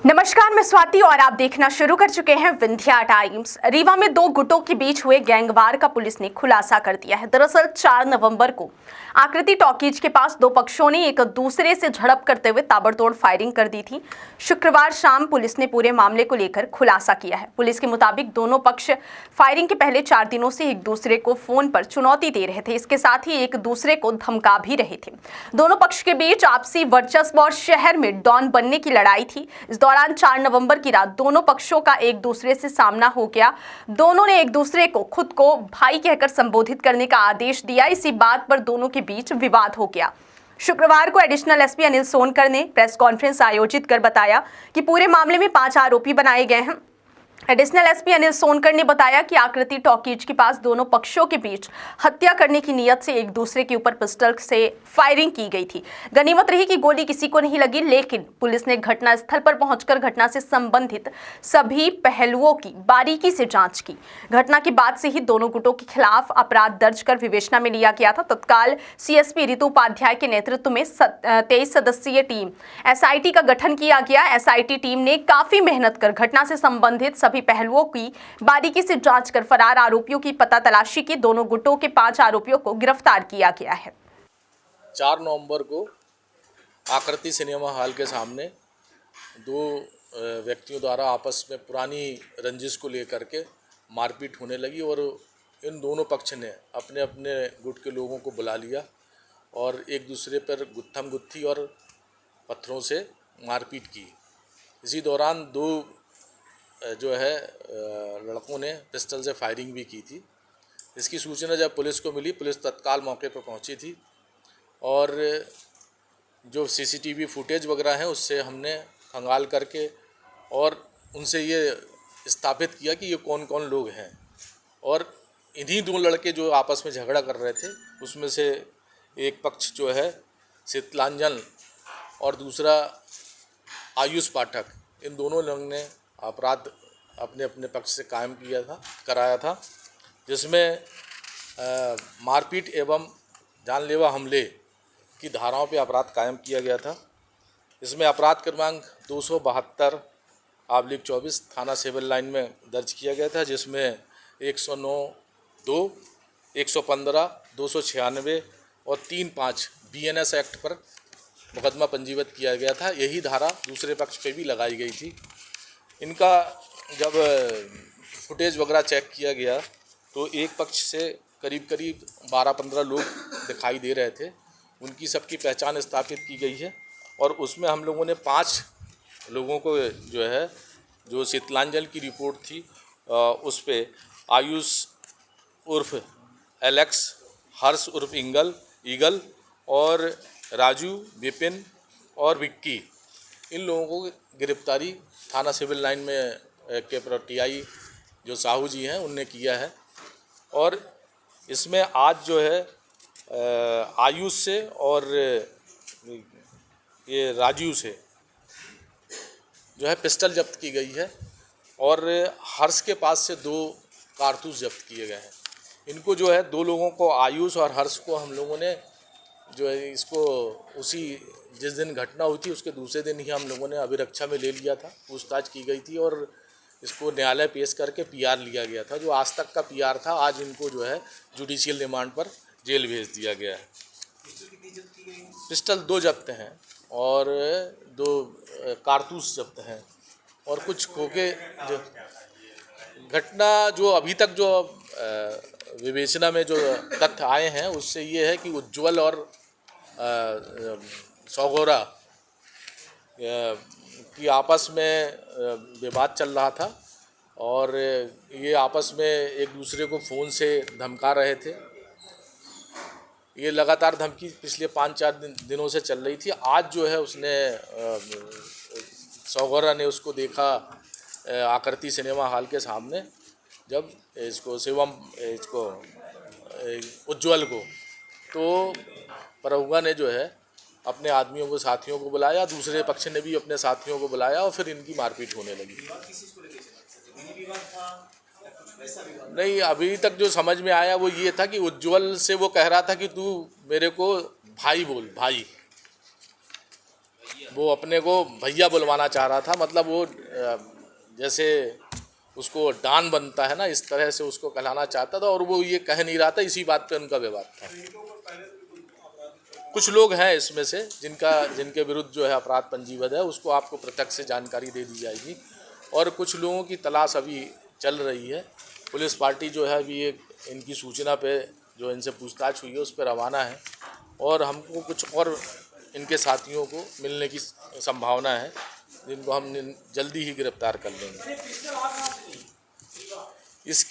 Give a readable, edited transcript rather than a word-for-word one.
नमस्कार, मैं स्वाति और आप देखना शुरू कर चुके हैं विंध्या टाइम्स। रीवा में दो गुटों के बीच हुए गैंगवार का पुलिस ने खुलासा कर दिया है। दरअसल 4 नवंबर को आकृति टॉकीज के पास दो पक्षों ने एक दूसरे से झड़प करते हुए ताबड़तोड़ फायरिंग कर दी थी। शुक्रवार शाम पुलिस ने पूरे मामले को लेकर खुलासा किया है। पुलिस के मुताबिक दोनों पक्ष फायरिंग के पहले 4 दिनों से एक दूसरे को फोन पर चुनौती दे रहे थे। इसके साथ ही एक दूसरे को धमका भी रहे थे। दोनों पक्ष के बीच आपसी वर्चस्व और शहर में डॉन बनने की लड़ाई थी। इस दौरान 4 नवंबर की रात दोनों पक्षों का एक दूसरे से सामना हो गया। दोनों ने एक दूसरे को खुद को भाई कहकर संबोधित करने का आदेश दिया। इसी बात पर दोनों के बीच विवाद हो गया। शुक्रवार को एडिशनल एसपी अनिल सोनकर ने प्रेस कॉन्फ्रेंस आयोजित कर बताया कि पूरे मामले में 5 आरोपी बनाए गए हैं। एडिशनल एसपी अनिल सोनकर ने बताया कि आकृति टॉकीज के पास दोनों पक्षों के बीच हत्या करने की नीयत से एक दूसरे के ऊपर पिस्टल से फायरिंग की गई थी। गनीमत रही कि गोली किसी को नहीं लगी, लेकिन पुलिस ने घटनास्थल पर पहुंचकर घटना से संबंधित सभी पहलुओं की बारीकी से जांच की। घटना के बाद से ही दोनों गुटों के खिलाफ अपराध दर्ज कर विवेचना में लिया गया था। तत्काल सीएसपी ऋतु उपाध्याय के नेतृत्व में 23 सदस्यीय टीम एसआईटी का गठन किया गया। एसआईटी टीम ने काफी मेहनत कर घटना से संबंधित सभी पहलुओं की बारीकी से जांच कर फरार आरोपियों की पता तलाशी की। दोनों गुटों के 5 आरोपियों को गिरफ्तार किया गया है। 4 नवंबर को आकृति सिनेमा हॉल के सामने दो व्यक्तियों द्वारा आपस में पुरानी रंजिश को लेकर के मारपीट होने लगी और इन दोनों पक्ष ने अपने अपने गुट के लोगों को बुला लिया और एक दूसरे पर गुत्थम गुत्थी और पत्थरों से मारपीट की। इसी दौरान दो जो है लड़कों ने पिस्टल से फायरिंग भी की थी। इसकी सूचना जब पुलिस को मिली, पुलिस तत्काल मौके पर पहुंची थी और जो सीसीटीवी फुटेज वगैरह है उससे हमने खंगाल करके और उनसे ये स्थापित किया कि ये कौन कौन लोग हैं। और इन्हीं दो लड़के जो आपस में झगड़ा कर रहे थे उसमें से एक पक्ष जो है शीतलांजन और दूसरा आयुष पाठक, इन दोनों लोगों ने अपराध अपने अपने पक्ष से कायम कराया था, जिसमें मारपीट एवं जानलेवा हमले की धाराओं पे अपराध कायम किया गया था। इसमें अपराध क्रमांक 272/24 थाना सिविल लाइन में दर्ज किया गया था, जिसमें 109(2), 115, 296 और 3(5) बीएनएस एक्ट पर मुकदमा पंजीबद्ध किया गया था। यही धारा दूसरे पक्ष पे भी लगाई गई थी। इनका जब फुटेज वगैरह चेक किया गया तो एक पक्ष से करीब 12-15 लोग दिखाई दे रहे थे। उनकी सबकी पहचान स्थापित की गई है और उसमें हम लोगों ने 5 लोगों को जो है, जो शीतलांजल की रिपोर्ट थी उस पे आयुष उर्फ एलेक्स, हर्ष उर्फ ईगल और राजू, विपिन और विक्की, इन लोगों को गिरफ्तारी थाना सिविल लाइन में के टीआई जो साहू जी हैं उनने किया है। और इसमें आज जो है आयुष से और ये राजू से जो है पिस्टल जब्त की गई है और हर्ष के पास से 2 कारतूस जब्त किए गए हैं। इनको जो है 2 लोगों को, आयुष और हर्ष को, हम लोगों ने जो है इसको उसी जिस दिन घटना हुई थी उसके दूसरे दिन ही हम लोगों ने अभिरक्षा में ले लिया था। पूछताछ की गई थी और इसको न्यायालय पेश करके पीआर लिया गया था। जो आज तक का पीआर था, आज इनको जो है जुडिशियल रिमांड पर जेल भेज दिया गया है। पिस्टल 2 जब्त हैं और 2 कारतूस जब्त हैं और कुछ खोखे। जो घटना जो अभी तक जो विवेचना में जो तथ्य आए हैं उससे ये है कि उज्ज्वल और सौगोरा की आपस में विवाद चल रहा था और ये आपस में एक दूसरे को फ़ोन से धमका रहे थे। ये लगातार धमकी पिछले 5-4 दिनों से चल रही थी। आज जो है उसने सौगोरा ने उसको देखा आकृति सिनेमा हॉल के सामने, जब इसको उज्ज्वल को, तो परहुआ ने जो है अपने आदमियों को, साथियों को बुलाया, दूसरे पक्ष ने भी अपने साथियों को बुलाया और फिर इनकी मारपीट होने लगी। नहीं, अभी तक जो समझ में आया वो ये था कि उज्ज्वल से वो कह रहा था कि तू मेरे को भाई बोल, भाई। वो अपने को भैया बुलवाना चाह रहा था, मतलब वो जैसे उसको डान बनता है ना, इस तरह से उसको कहलाना चाहता था और वो ये कह नहीं रहा था, इसी बात पे उनका विवाद था। कुछ लोग हैं इसमें से जिनके विरुद्ध जो है अपराध पंजीबद्ध है, उसको आपको प्रत्यक्ष से जानकारी दे दी जाएगी और कुछ लोगों की तलाश अभी चल रही है। पुलिस पार्टी जो है अभी एक इनकी सूचना पे जो इनसे पूछताछ हुई है उस पर रवाना है और हमको कुछ और इनके साथियों को मिलने की संभावना है, जिनको हम जल्दी ही गिरफ्तार कर लेंगे। इसके